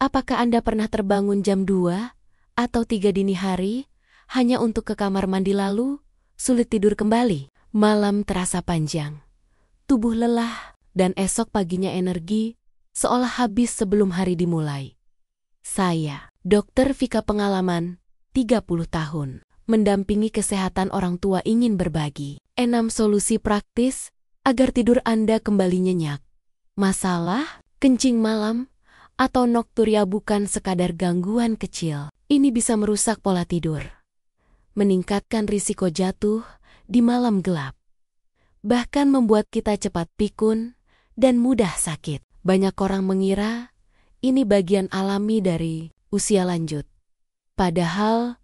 Apakah Anda pernah terbangun jam 2 atau 3 dini hari hanya untuk ke kamar mandi lalu sulit tidur kembali? Malam terasa panjang, tubuh lelah, dan esok paginya energi seolah habis sebelum hari dimulai. Saya, Dr. Vika, pengalaman 30 tahun, mendampingi kesehatan orang tua, ingin berbagi 6 solusi praktis agar tidur Anda kembali nyenyak. Masalah kencing malam atau nokturia bukan sekadar gangguan kecil. Ini bisa merusak pola tidur, meningkatkan risiko jatuh di malam gelap, bahkan membuat kita cepat pikun dan mudah sakit. Banyak orang mengira ini bagian alami dari usia lanjut. Padahal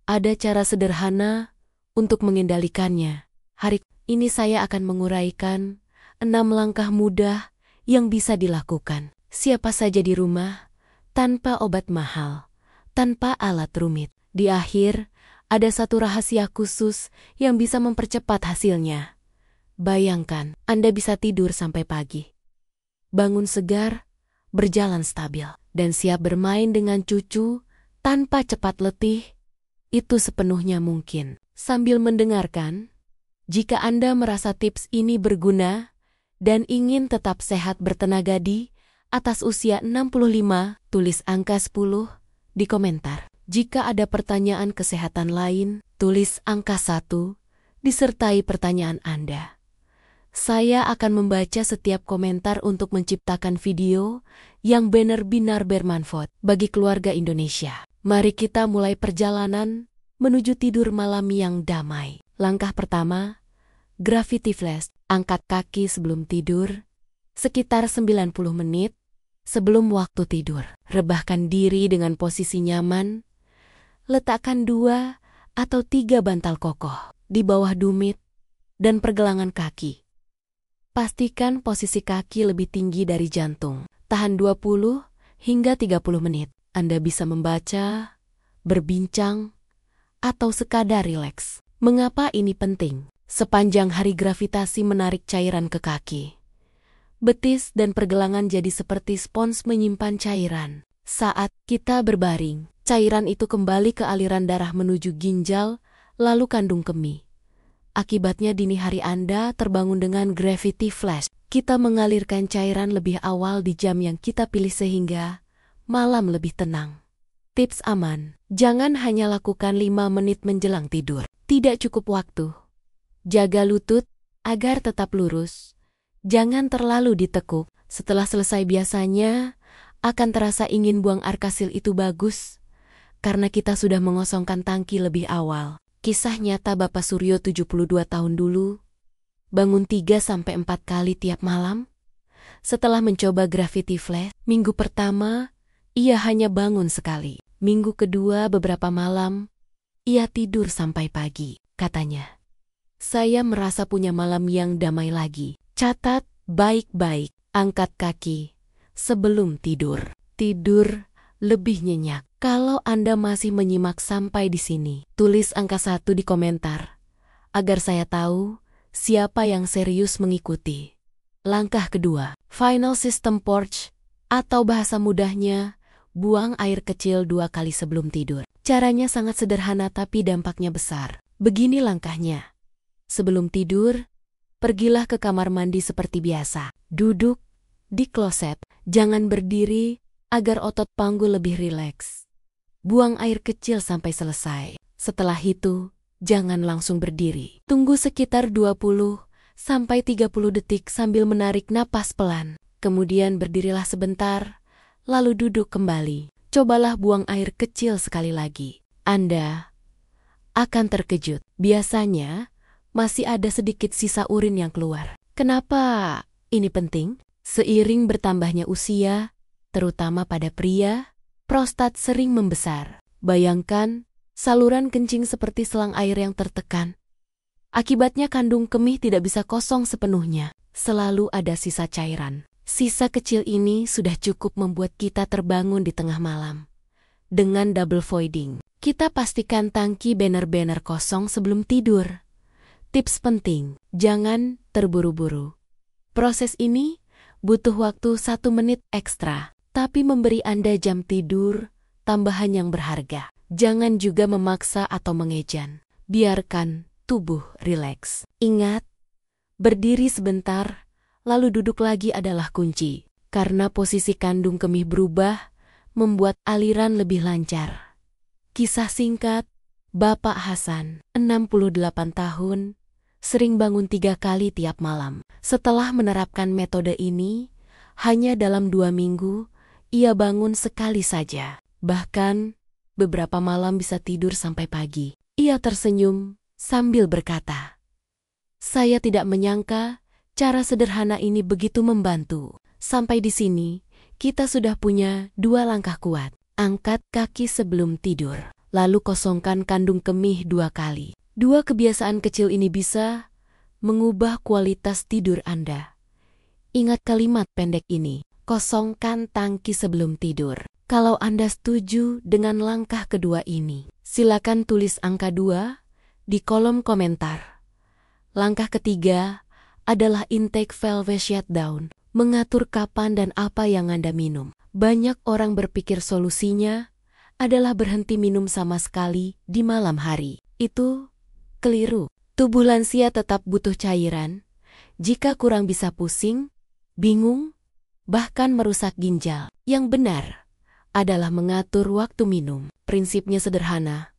ada cara sederhana untuk mengendalikannya. Hari ini saya akan menguraikan 6 langkah mudah yang bisa dilakukan siapa saja di rumah, tanpa obat mahal, tanpa alat rumit. Di akhir, ada satu rahasia khusus yang bisa mempercepat hasilnya. Bayangkan, Anda bisa tidur sampai pagi, bangun segar, berjalan stabil, dan siap bermain dengan cucu tanpa cepat letih. Itu sepenuhnya mungkin. Sambil mendengarkan, jika Anda merasa tips ini berguna dan ingin tetap sehat bertenaga di atas usia 65, tulis angka 10 di komentar. Jika ada pertanyaan kesehatan lain, tulis angka 1 disertai pertanyaan Anda. Saya akan membaca setiap komentar untuk menciptakan video yang benar-benar bermanfaat bagi keluarga Indonesia. Mari kita mulai perjalanan menuju tidur malam yang damai. Langkah pertama, Gravity Flash. Angkat kaki sebelum tidur, sekitar 90 menit sebelum waktu tidur. Rebahkan diri dengan posisi nyaman. Letakkan 2 atau 3 bantal kokoh di bawah tumit dan pergelangan kaki. Pastikan posisi kaki lebih tinggi dari jantung. Tahan 20 hingga 30 menit. Anda bisa membaca, berbincang, atau sekadar rileks. Mengapa ini penting? Sepanjang hari gravitasi menarik cairan ke kaki. Betis dan pergelangan jadi seperti spons menyimpan cairan. Saat kita berbaring, cairan itu kembali ke aliran darah menuju ginjal, lalu kandung kemih. Akibatnya dini hari Anda terbangun dengan Gravity Flash. Kita mengalirkan cairan lebih awal di jam yang kita pilih sehingga malam lebih tenang. Tips aman. Jangan hanya lakukan 5 menit menjelang tidur. Tidak cukup waktu. Jaga lutut agar tetap lurus. Jangan terlalu ditekuk. Setelah selesai biasanya akan terasa ingin buang air kecil. Itu bagus karena kita sudah mengosongkan tangki lebih awal. Kisah nyata Bapak Suryo 72 tahun dulu, bangun 3-4 kali tiap malam. Setelah mencoba Gravity Flash, minggu pertama, ia hanya bangun sekali. Minggu kedua beberapa malam, ia tidur sampai pagi, katanya. Saya merasa punya malam yang damai lagi. Catat baik-baik, angkat kaki sebelum tidur. Tidur lebih nyenyak. Kalau Anda masih menyimak sampai di sini, tulis angka 1 di komentar, agar saya tahu siapa yang serius mengikuti. Langkah kedua, Final System Porch, atau bahasa mudahnya, buang air kecil 2 kali sebelum tidur. Caranya sangat sederhana tapi dampaknya besar. Begini langkahnya. Sebelum tidur, pergilah ke kamar mandi seperti biasa. Duduk di kloset, jangan berdiri agar otot panggul lebih rileks. Buang air kecil sampai selesai. Setelah itu, jangan langsung berdiri. Tunggu sekitar 20-30 detik sambil menarik napas pelan. Kemudian berdirilah sebentar, lalu duduk kembali. Cobalah buang air kecil sekali lagi. Anda akan terkejut. Biasanya, masih ada sedikit sisa urin yang keluar. Kenapa ini penting? Seiring bertambahnya usia, terutama pada pria, prostat sering membesar. Bayangkan, saluran kencing seperti selang air yang tertekan. Akibatnya kandung kemih tidak bisa kosong sepenuhnya. Selalu ada sisa cairan. Sisa kecil ini sudah cukup membuat kita terbangun di tengah malam. Dengan double voiding, kita pastikan tangki benar-benar kosong sebelum tidur. Tips penting, jangan terburu-buru. Proses ini butuh waktu 1 menit ekstra. tapi memberi Anda jam tidur tambahan yang berharga. Jangan juga memaksa atau mengejan. Biarkan tubuh rileks. Ingat, berdiri sebentar, lalu duduk lagi adalah kunci. Karena posisi kandung kemih berubah, membuat aliran lebih lancar. Kisah singkat, Bapak Hasan, 68 tahun, sering bangun 3 kali tiap malam. Setelah menerapkan metode ini, hanya dalam 2 minggu, ia bangun sekali saja. Bahkan, beberapa malam bisa tidur sampai pagi. Ia tersenyum sambil berkata, "Saya tidak menyangka cara sederhana ini begitu membantu." Sampai di sini, kita sudah punya 2 langkah kuat. Angkat kaki sebelum tidur, lalu kosongkan kandung kemih 2 kali. 2 kebiasaan kecil ini bisa mengubah kualitas tidur Anda. Ingat kalimat pendek ini, kosongkan tangki sebelum tidur. Kalau Anda setuju dengan langkah kedua ini, silakan tulis angka 2 di kolom komentar. Langkah ketiga adalah intake valve shutdown, mengatur kapan dan apa yang Anda minum. Banyak orang berpikir solusinya adalah berhenti minum sama sekali di malam hari. Itu keliru. Tubuh lansia tetap butuh cairan. Jika kurang bisa pusing, bingung, bahkan merusak ginjal. Yang benar adalah mengatur waktu minum. Prinsipnya sederhana.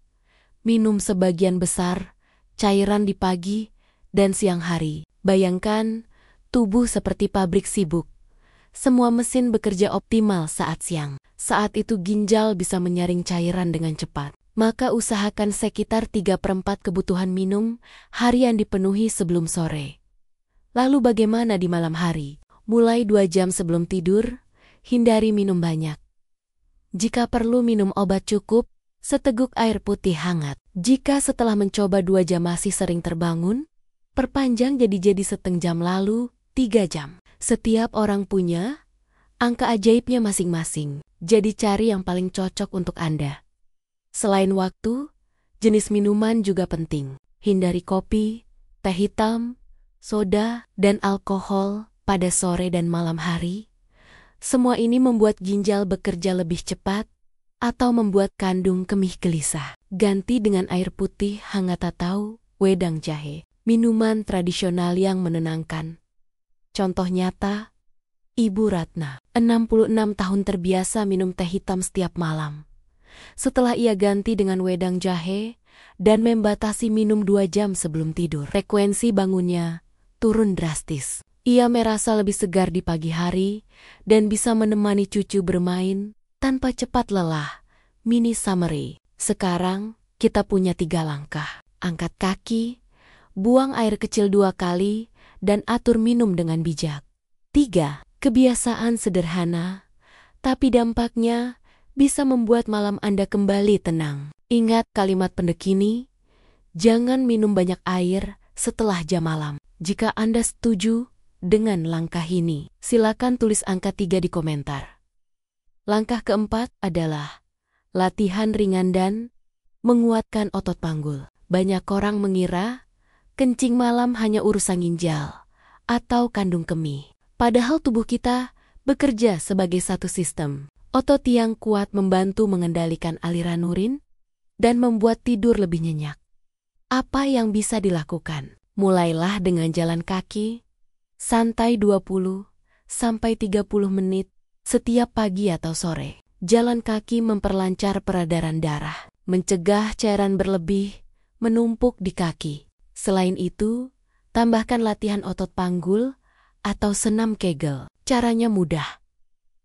Minum sebagian besar cairan di pagi dan siang hari. Bayangkan tubuh seperti pabrik sibuk. Semua mesin bekerja optimal saat siang. Saat itu ginjal bisa menyaring cairan dengan cepat. Maka usahakan sekitar 3/4 kebutuhan minum harian dipenuhi sebelum sore. Lalu bagaimana di malam hari? Mulai 2 jam sebelum tidur, hindari minum banyak. Jika perlu minum obat cukup, seteguk air putih hangat. Jika setelah mencoba 2 jam masih sering terbangun, perpanjang jadi 1/2 jam lalu 3 jam. Setiap orang punya angka ajaibnya masing-masing, jadi cari yang paling cocok untuk Anda. Selain waktu, jenis minuman juga penting. Hindari kopi, teh hitam, soda, dan alkohol pada sore dan malam hari. Semua ini membuat ginjal bekerja lebih cepat atau membuat kandung kemih gelisah. Ganti dengan air putih hangat atau wedang jahe, minuman tradisional yang menenangkan. Contoh nyata, Ibu Ratna, 66 tahun terbiasa minum teh hitam setiap malam. Setelah ia ganti dengan wedang jahe dan membatasi minum 2 jam sebelum tidur, frekuensi bangunnya turun drastis. Ia merasa lebih segar di pagi hari dan bisa menemani cucu bermain tanpa cepat lelah. Mini summary. Sekarang kita punya 3 langkah. Angkat kaki, buang air kecil 2 kali, dan atur minum dengan bijak. 3. Kebiasaan sederhana, tapi dampaknya bisa membuat malam Anda kembali tenang. Ingat kalimat pendek ini, jangan minum banyak air setelah jam malam. Jika Anda setuju dengan langkah ini, silakan tulis angka 3 di komentar. Langkah keempat adalah latihan ringan dan menguatkan otot panggul. Banyak orang mengira kencing malam hanya urusan ginjal atau kandung kemih. Padahal tubuh kita bekerja sebagai satu sistem. Otot yang kuat membantu mengendalikan aliran urin dan membuat tidur lebih nyenyak. Apa yang bisa dilakukan? Mulailah dengan jalan kaki, santai 20-30 menit setiap pagi atau sore. Jalan kaki memperlancar peredaran darah, mencegah cairan berlebih menumpuk di kaki. Selain itu, tambahkan latihan otot panggul atau senam Kegel. Caranya mudah.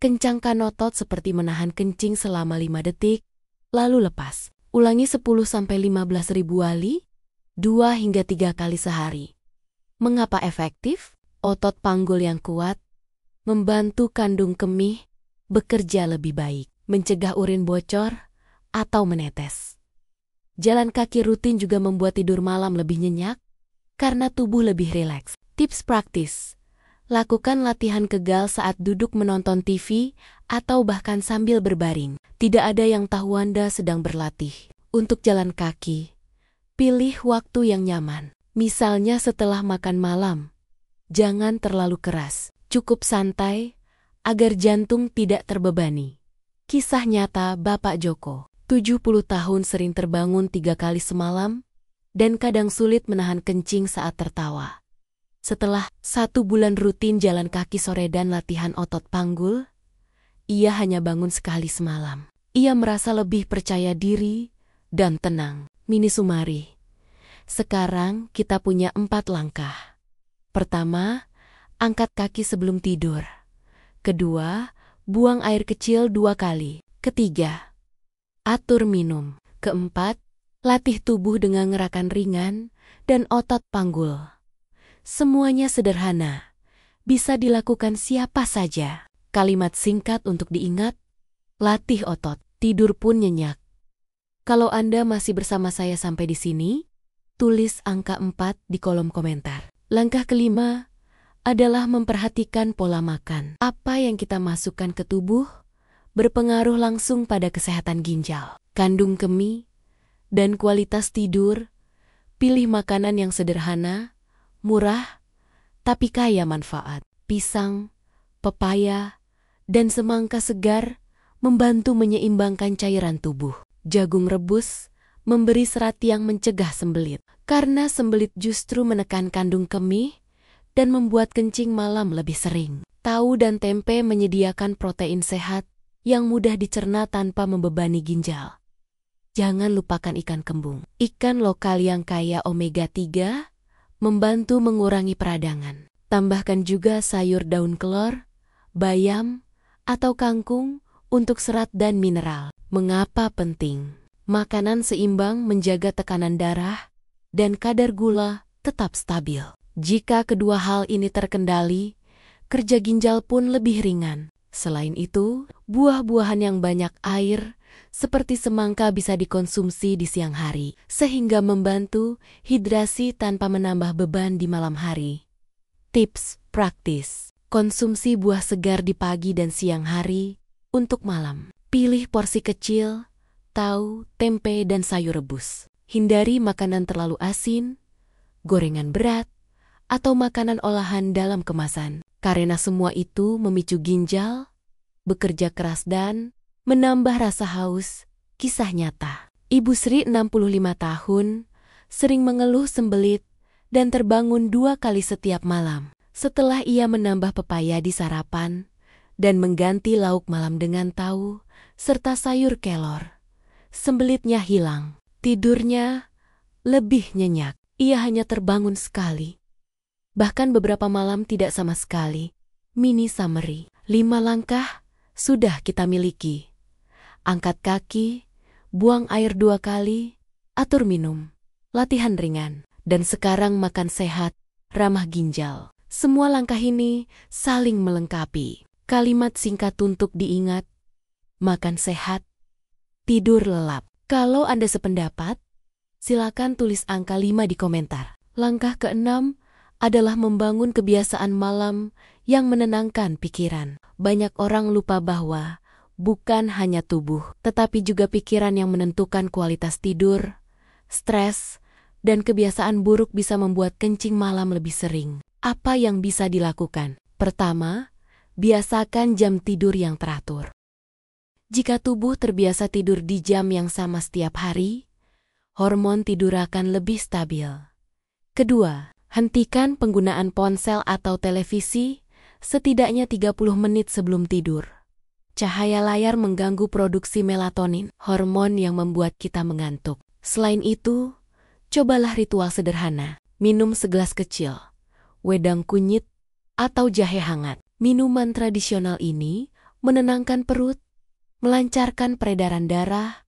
Kencangkan otot seperti menahan kencing selama 5 detik, lalu lepas. Ulangi 10-15 ribu kali, 2 hingga 3 kali sehari. Mengapa efektif? Otot panggul yang kuat membantu kandung kemih bekerja lebih baik, mencegah urin bocor atau menetes. Jalan kaki rutin juga membuat tidur malam lebih nyenyak karena tubuh lebih rileks. Tips praktis. Lakukan latihan Kegel saat duduk menonton TV atau bahkan sambil berbaring. Tidak ada yang tahu Anda sedang berlatih. Untuk jalan kaki, pilih waktu yang nyaman. Misalnya setelah makan malam. Jangan terlalu keras, cukup santai agar jantung tidak terbebani. Kisah nyata Bapak Joko, 70 tahun sering terbangun 3 kali semalam, dan kadang sulit menahan kencing saat tertawa. Setelah 1 bulan rutin jalan kaki sore dan latihan otot panggul, ia hanya bangun sekali semalam. Ia merasa lebih percaya diri dan tenang. Mini Sumari. Sekarang kita punya 4 langkah. Pertama, angkat kaki sebelum tidur. Kedua, buang air kecil 2 kali. Ketiga, atur minum. Keempat, latih tubuh dengan gerakan ringan dan otot panggul. Semuanya sederhana, bisa dilakukan siapa saja. Kalimat singkat untuk diingat, latih otot, tidur pun nyenyak. Kalau Anda masih bersama saya sampai di sini, tulis angka 4 di kolom komentar. Langkah kelima adalah memperhatikan pola makan. Apa yang kita masukkan ke tubuh berpengaruh langsung pada kesehatan ginjal, kandung kemih, dan kualitas tidur. Pilih makanan yang sederhana, murah, tapi kaya manfaat. Pisang, pepaya, dan semangka segar membantu menyeimbangkan cairan tubuh. Jagung rebus memberi serat yang mencegah sembelit, karena sembelit justru menekan kandung kemih dan membuat kencing malam lebih sering. Tahu dan tempe menyediakan protein sehat yang mudah dicerna tanpa membebani ginjal. Jangan lupakan ikan kembung. Ikan lokal yang kaya omega 3 membantu mengurangi peradangan. Tambahkan juga sayur daun kelor, bayam, atau kangkung untuk serat dan mineral. Mengapa penting? Makanan seimbang menjaga tekanan darah dan kadar gula tetap stabil. Jika kedua hal ini terkendali, kerja ginjal pun lebih ringan. Selain itu, buah-buahan yang banyak air seperti semangka bisa dikonsumsi di siang hari, sehingga membantu hidrasi tanpa menambah beban di malam hari. Tips praktis: konsumsi buah segar di pagi dan siang hari. Untuk malam, pilih porsi kecil, tahu, tempe, dan sayur rebus. Hindari makanan terlalu asin, gorengan berat, atau makanan olahan dalam kemasan, karena semua itu memicu ginjal bekerja keras dan menambah rasa haus. Kisah nyata. Ibu Sri 65 tahun, sering mengeluh sembelit dan terbangun 2 kali setiap malam. Setelah ia menambah pepaya di sarapan dan mengganti lauk malam dengan tahu serta sayur kelor, sembelitnya hilang. Tidurnya lebih nyenyak. Ia hanya terbangun sekali, bahkan beberapa malam tidak sama sekali. Mini summary. 5 langkah sudah kita miliki. Angkat kaki, buang air 2 kali, atur minum, latihan ringan, dan sekarang makan sehat, ramah ginjal. Semua langkah ini saling melengkapi. Kalimat singkat untuk diingat: makan sehat, tidur lelap. Kalau Anda sependapat, silakan tulis angka 5 di komentar. Langkah ke-6 adalah membangun kebiasaan malam yang menenangkan pikiran. Banyak orang lupa bahwa bukan hanya tubuh, tetapi juga pikiran yang menentukan kualitas tidur. Stres dan kebiasaan buruk bisa membuat kencing malam lebih sering. Apa yang bisa dilakukan? Pertama, biasakan jam tidur yang teratur. Jika tubuh terbiasa tidur di jam yang sama setiap hari, hormon tidur akan lebih stabil. Kedua, hentikan penggunaan ponsel atau televisi setidaknya 30 menit sebelum tidur. Cahaya layar mengganggu produksi melatonin, hormon yang membuat kita mengantuk. Selain itu, cobalah ritual sederhana. Minum segelas kecil, wedang kunyit, atau jahe hangat. Minuman tradisional ini menenangkan perut, melancarkan peredaran darah,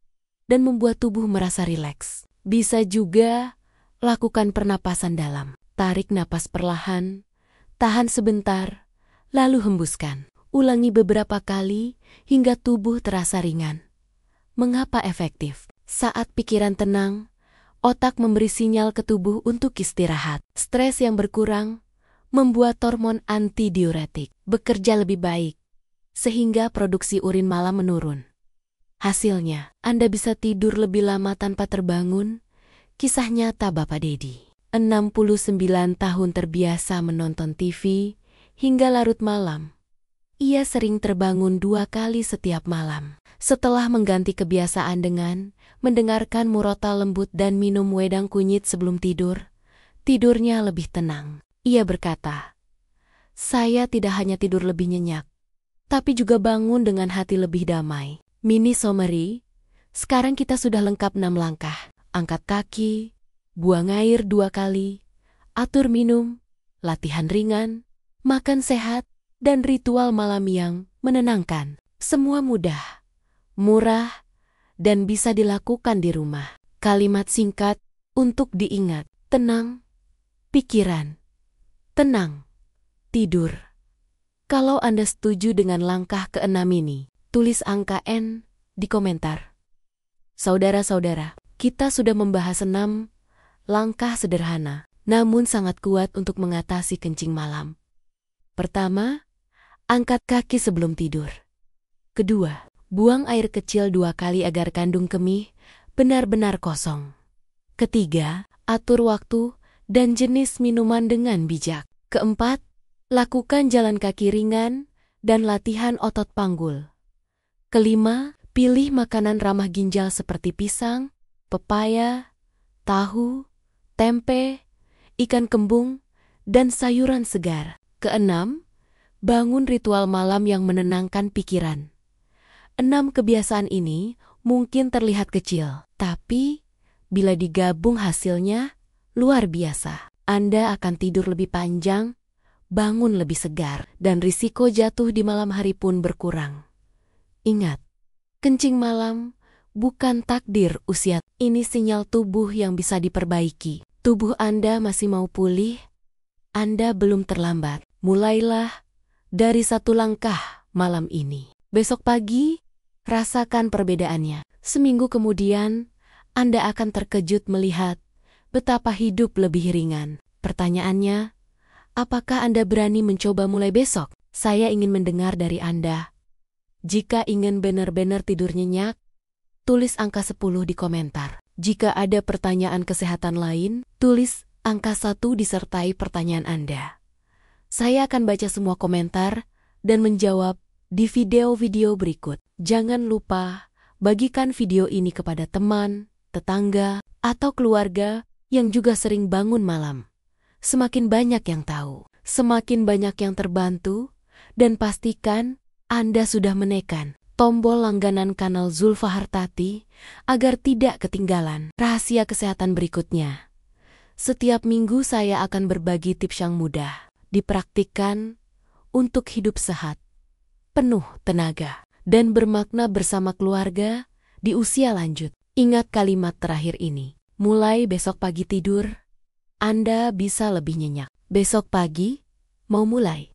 dan membuat tubuh merasa rileks. Bisa juga lakukan pernapasan dalam. Tarik napas perlahan, tahan sebentar, lalu hembuskan. Ulangi beberapa kali hingga tubuh terasa ringan. Mengapa efektif? Saat pikiran tenang, otak memberi sinyal ke tubuh untuk istirahat. Stres yang berkurang membuat hormon antidiuretik bekerja lebih baik, sehingga produksi urin malam menurun. Hasilnya, Anda bisa tidur lebih lama tanpa terbangun. Kisah nyata Bapak Dedi. 69 tahun terbiasa menonton TV hingga larut malam. Ia sering terbangun 2 kali setiap malam. Setelah mengganti kebiasaan dengan mendengarkan murotal lembut dan minum wedang kunyit sebelum tidur, tidurnya lebih tenang. Ia berkata, "Saya tidak hanya tidur lebih nyenyak, tapi juga bangun dengan hati lebih damai." Mini summary, sekarang kita sudah lengkap 6 langkah. Angkat kaki, buang air 2 kali, atur minum, latihan ringan, makan sehat, dan ritual malam yang menenangkan. Semua mudah, murah, dan bisa dilakukan di rumah. Kalimat singkat untuk diingat. Tenang, pikiran. Tenang, tidur. Kalau Anda setuju dengan langkah ke-6 ini, tulis angka N di komentar. Saudara-saudara, kita sudah membahas 6 langkah sederhana, namun sangat kuat untuk mengatasi kencing malam. Pertama, angkat kaki sebelum tidur. Kedua, buang air kecil 2 kali agar kandung kemih benar-benar kosong. Ketiga, atur waktu dan jenis minuman dengan bijak. Keempat, lakukan jalan kaki ringan dan latihan otot panggul. Kelima, pilih makanan ramah ginjal seperti pisang, pepaya, tahu, tempe, ikan kembung, dan sayuran segar. Keenam, bangun ritual malam yang menenangkan pikiran. 6 kebiasaan ini mungkin terlihat kecil, tapi bila digabung hasilnya luar biasa. Anda akan tidur lebih panjang, bangun lebih segar, dan risiko jatuh di malam hari pun berkurang. Ingat, kencing malam bukan takdir usia. Ini sinyal tubuh yang bisa diperbaiki. Tubuh Anda masih mau pulih, Anda belum terlambat. Mulailah dari 1 langkah malam ini. Besok pagi, rasakan perbedaannya. Seminggu kemudian, Anda akan terkejut melihat betapa hidup lebih ringan. Pertanyaannya, apakah Anda berani mencoba mulai besok? Saya ingin mendengar dari Anda. Jika ingin benar-benar tidur nyenyak, tulis angka 10 di komentar. Jika ada pertanyaan kesehatan lain, tulis angka 1 disertai pertanyaan Anda. Saya akan baca semua komentar dan menjawab di video-video berikut. Jangan lupa bagikan video ini kepada teman, tetangga, atau keluarga yang juga sering bangun malam. Semakin banyak yang tahu, semakin banyak yang terbantu, dan pastikan Anda sudah menekan tombol langganan kanal Zulfa Hartati agar tidak ketinggalan rahasia kesehatan berikutnya. Setiap minggu saya akan berbagi tips yang mudah dipraktikkan untuk hidup sehat, penuh tenaga, dan bermakna bersama keluarga di usia lanjut. Ingat kalimat terakhir ini. Mulai besok pagi tidur, Anda bisa lebih nyenyak. Besok pagi, mau mulai?